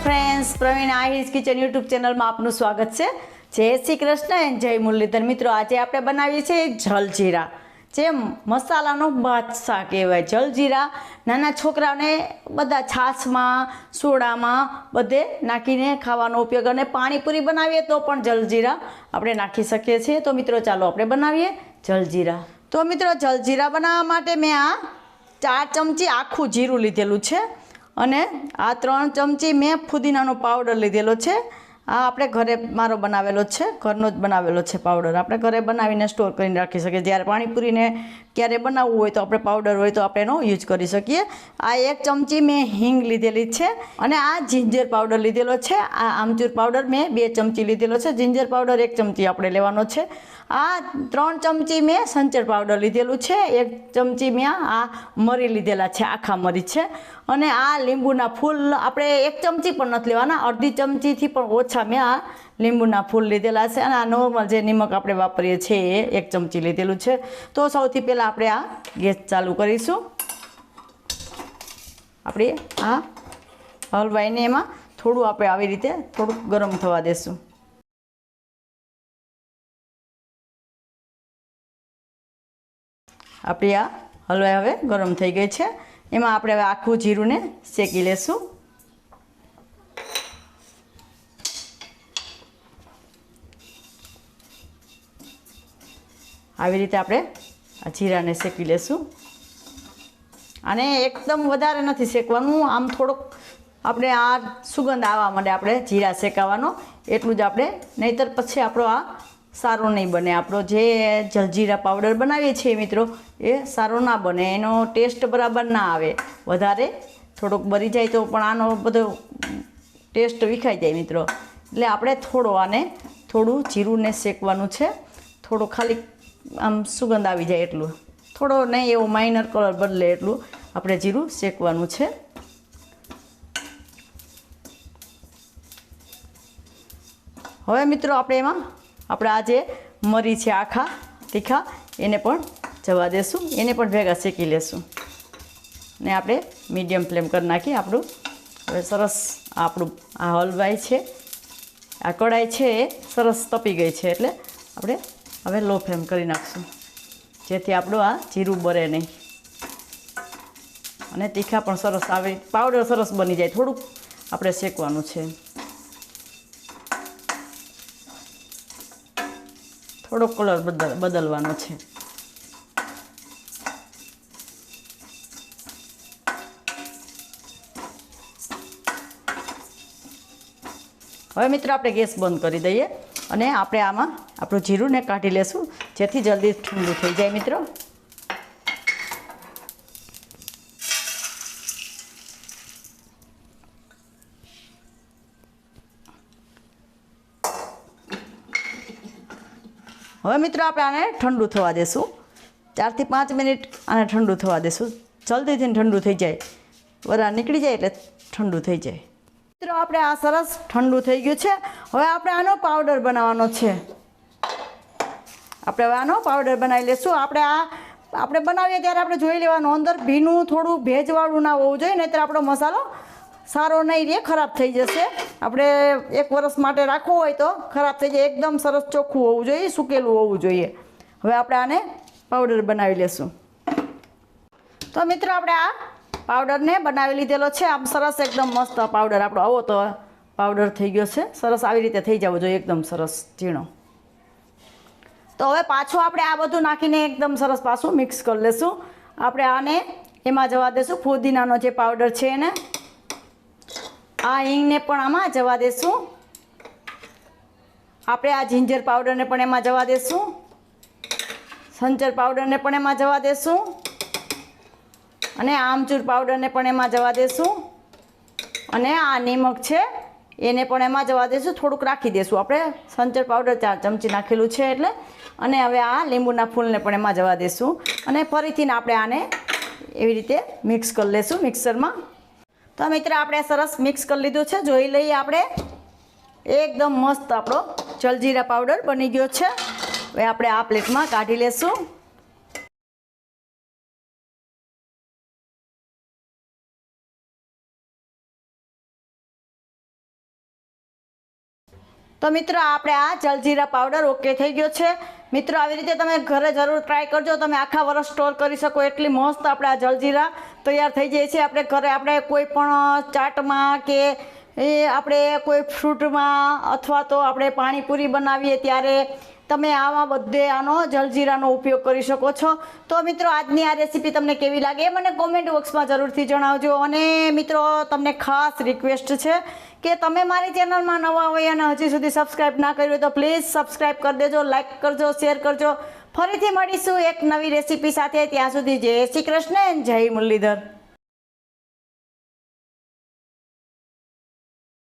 Friends, Pravin Ahir kitchen YouTube channel में आपનું स्वागत है। जय श्री कृष्ण एंड जय मुरलीधर। मित्रों, आज આપણે બનાવીએ છીએ જલજીરા, જે મસાલાનો બાદશાહ કહેવાય। જલજીરા નાના છોકરાઓને બધા છાશમાં, સોડામાં બધે નાખીને ખાવાનો ઉપયોગ, અને પાણીપુરી બનાવીએ તો પણ જલજીરા આપણે નાખી શકીએ છીએ। તો મિત્રો ચાલો આપણે બનાવીએ જલજીરા। તો મિત્રો, જલજીરા બનાવવા માટે મેં આ 4 ચમચી આખું જીરું લીધેલું છે, અને આ 3 ચમચી મેં ફુદીનાનો પાવડર લીધેલો છે। આ આપણે ઘરે મારો બનાવેલો છે, ઘરનો જ બનાવેલો છે પાવડર। આપણે ઘરે બનાવીને સ્ટોર કરીને રાખી શકીએ। જ્યારે પાણીપુરીને ક્યારે બનાવવું હોય તો આપણે પાવડર હોય તો આપણે એનો યુઝ કરી શકીએ। આ 1 ચમચી મેં હિંગ લીધેલી છે, અને આ જિંજર પાવડર લીધેલો છે। આ આમચૂર પાવડર મેં 2 ચમચી લીધેલો છે। જિંજર પાવડર 1 ચમચી આપણે લેવાનો છે। આ 3 ચમચી મેં સંચર પાવડર લીધેલું છે। 1 ચમચી મેં આ મરી લીધેલા છે, આખા મરી છે। અને આ લીંબુના ફૂલ આપણે 1 ચમચી પણ નથી લેવાના, અડધી ચમચીથી પણ ઓછા મેં આ લીંબુના ફૂલ લીધેલા છે। અને આ નોર્મલ જે નિમક આપણે વાપરીએ છીએ એ 1 ચમચી લીધેલું છે। તો સૌથી પહેલાં આપણે આ ગેસ ચાલુ કરીશું। આપણે આ હલવાઈને એમાં થોડું આપણે આવી રીતે થોડુંક ગરમ થવા દેશું। આપણી આ હલવાઈ હવે ગરમ થઈ ગઈ છે। એમાં આપણે હવે આખું જીરુંને શેકી લેશું। આવી રીતે આપણે આ જીરાને શેકી લેશું। અને એકદમ વધારે નથી શેકવાનું, આમ થોડોક આપણે આ સુગંધ આવવા માટે આપણે જીરા શેકાવાનો એટલું જ આપણે, નહીંતર પછી આપણો આ સારો નહીં બને। આપણો જે જલજીરા પાવડર બનાવીએ છીએ મિત્રો, એ સારો ના બને, એનો ટેસ્ટ બરાબર ના આવે। વધારે થોડોક બળી જાય તો પણ આનો બધો ટેસ્ટ વિખાઈ જાય મિત્રો। એટલે આપણે થોડું જીરુંને શેકવાનું છે, થોડું ખાલી આમ સુગંધ આવી જાય એટલું, થોડો નહીં એવો માઇનર કલર બદલે એટલું આપણે જીરું શેકવાનું છે। હવે મિત્રો આપણે એમાં આપણે આ જે મરી છે આખા તીખા, એને પણ જવા દેશું, એને પણ ભેગા શેકી લેશું। ને આપણે મીડિયમ ફ્લેમ કરી નાખી આપણું। હવે સરસ આપણું આ હલવાઈ છે, આ કઢાઈ છે એ સરસ તપી ગઈ છે, એટલે આપણે હવે લો ફ્લેમ કરી નાખશું, જેથી આપણું આ જીરું બળે નહીં, અને તીખા પણ સરસ આવે, પાવડર સરસ બની જાય। થોડુંક આપણે શેકવાનું છે, થોડો કલર બદલવાનો છે। હવે મિત્રો આપણે ગેસ બંધ કરી દઈએ, અને આપણે આમાં આપણું જીરુંને કાઢી લેશું, જેથી જલ્દી ઠંડુ થઈ જાય મિત્રો। હવે મિત્રો આપણે આને ઠંડુ થવા દેશું, 4 થી 5 મિનિટ આને ઠંડુ થવા દેશું। જલ્દીથી ઠંડુ થઈ જાય, વરાળ નીકળી જાય એટલે ઠંડુ થઈ જાય। મિત્રો આપણે આ સરસ ઠંડુ થઈ ગયું છે। હવે આપણે આનો પાવડર બનાવવાનો છે। આપણે હવે આનો પાવડર બનાવી લઈશું। આપણે બનાવીએ ત્યારે આપણે જોઈ લેવાનું, અંદર ભીનું થોડું ભેજવાળું ના હોવું જોઈએ, નહીંતર આપણો મસાલો સારો નહીં રહે, ખરાબ થઈ જશે। આપણે 1 વર્ષ માટે રાખવો હોય તો ખરાબ થઈ જાય। એકદમ સરસ ચોખ્ખું હોવું જોઈએ, સૂકેલું હોવું જોઈએ। હવે આપણે આને પાવડર બનાવી લેશું। તો મિત્રો આપણે આ પાવડરને બનાવી લીધેલો છે, આમ સરસ એકદમ મસ્ત પાવડર આપણો આવો તો પાવડર થઈ ગયો છે, સરસ આવી રીતે થઈ જવો જોઈએ, એકદમ સરસ ઝીણો। તો હવે પાછું આપણે આ બધું નાખીને એકદમ સરસ પાછું મિક્સ કરી લેશું। આપણે આને એમાં જવા દેશું, ફુદીનાનો જે પાવડર છે એને, આ હિંગને પણ આમાં જવા દેશું। આપણે આ જિંજર પાવડરને પણ એમાં જવા દેશું, સંચર પાવડરને પણ એમાં જવા દેશું, અને આમચૂર પાવડરને પણ એમાં જવા દેશું, અને આ નિમક છે એને પણ એમાં જવા દેશું। થોડુંક રાખી દેશું, આપણે સંચર પાવડર 4 ચમચી નાખેલું છે એટલે। અને હવે આ લીંબુના ફૂલને પણ એમાં જવા દેશું, અને ફરીથી આપણે આને એવી રીતે મિક્સ કરી લેશું મિક્સરમાં। તો મિત્રો આપણે સરસ મિક્સ કરી લીધું છે, જોઈ લઈએ આપણે, એકદમ મસ્ત આપણો જલજીરા પાવડર બની ગયો છે। હવે આપણે આ પ્લેટમાં કાઢી લેશું। તો મિત્રો આપણે આ જલજીરા પાવડર ઓકે થઈ ગયો છે। મિત્રો આવી રીતે તમે ઘરે જરૂર ટ્રાય કરજો, તમે આખા વર્ષ સ્ટોર કરી શકો એટલી મસ્ત આપણે આ જલજીરા તૈયાર થઈ જાય છે। આપણે ઘરે આપણે કોઈ પણ ચાટમાં કે આપણે કોઈ ફ્રૂટમાં અથવા તો આપણે પાણીપુરી બનાવીએ ત્યારે તમે આમાં બધે આનો જલજીરાનો ઉપયોગ કરી શકો છો। તો મિત્રો આજની આ રેસીપી તમને કેવી લાગે એ મને કોમેન્ટ બોક્સમાં જરૂરથી જણાવજો। અને મિત્રો તમને ખાસ રિક્વેસ્ટ છે કે તમે મારી ચેનલમાં નવા હોય અને હજી સુધી સબસ્ક્રાઈબ ના કર્યું હોય તો પ્લીઝ સબસ્ક્રાઈબ કરી દેજો, લાઇક કરજો, શેર કરજો। ફરીથી મળીશું એક નવી રેસીપી સાથે, ત્યાં સુધી જય શ્રી કૃષ્ણ, જય મુરલીધર।